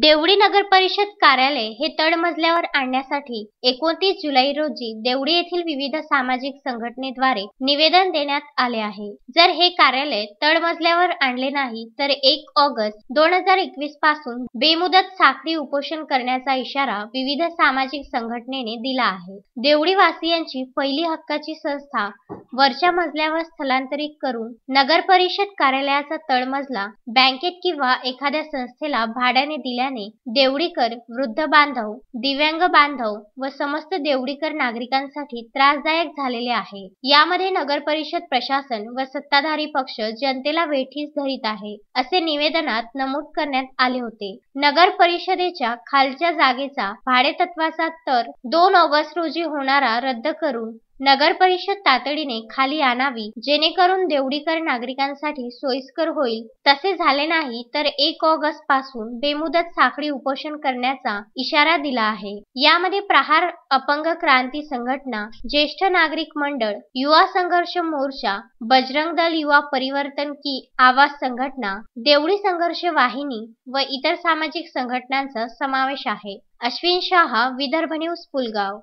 देवळी नगर परिषद कार्यालय हे तळमजल्यावर आणण्यासाठी 29 जुलै रोजी देवळी येथील विविध सामाजिक संघटनेद्वारे निवेदन देण्यात आले आहे। जर हे कार्यालय तळमजल्यावर आणले नाही तर 1 ऑगस्ट 2021 पासून बेमुदत साखळी उपोषण करण्याचा इशारा विविध सामाजिक संघटनेने दिला आहे। देवळी वासियांची पहिली हक्काची संस्था वरच्या मजल्यावर स्थलांतरित करून नगर परिषद कार्यालयाचा तळमजला बँकेत किंवा एखाद्या संस्थेला भाड्याने दिल्याने देवळीकर, वृद्ध बांधव, दिव्यांग बांधव व समस्त देवळीकर नागरिकांसाठी त्रासदायक झालेले आहे। यामध्ये नगर परिषद प्रशासन व सत्ताधारी पक्ष जनतेला वेठीस धरीत आहे, असे निवेदनात नमूद करण्यात आले होते। नगर परिषदेच्या खालच्या जागेचा भाडेतत्वाचा तर 2 ऑगस्ट रोजी होणारा रद्द करून नगर परिषद तातडीने खाली आणावी, जेणेकरून देवळीकर नागरिकांसाठी सोयीस्कर होईल। तसे झाले नाही तर 1 ऑगस्ट पासून बेमुदत साखळी उपोषण करण्याचा इशारा दिला आहे। यामध्ये प्रहार अपंग क्रांती संघटना, ज्येष्ठ नागरिक मंडळ, युवा संघर्ष मोर्चा, बजरंग दल युवा परिवर्तन की आवाज संघटना, देवळी संघर्ष वाहिनी व इतर सामाजिक संघटनांचा समावेश आहे। अश्विन शाह, विदर्भ न्यूज, पुलगाव।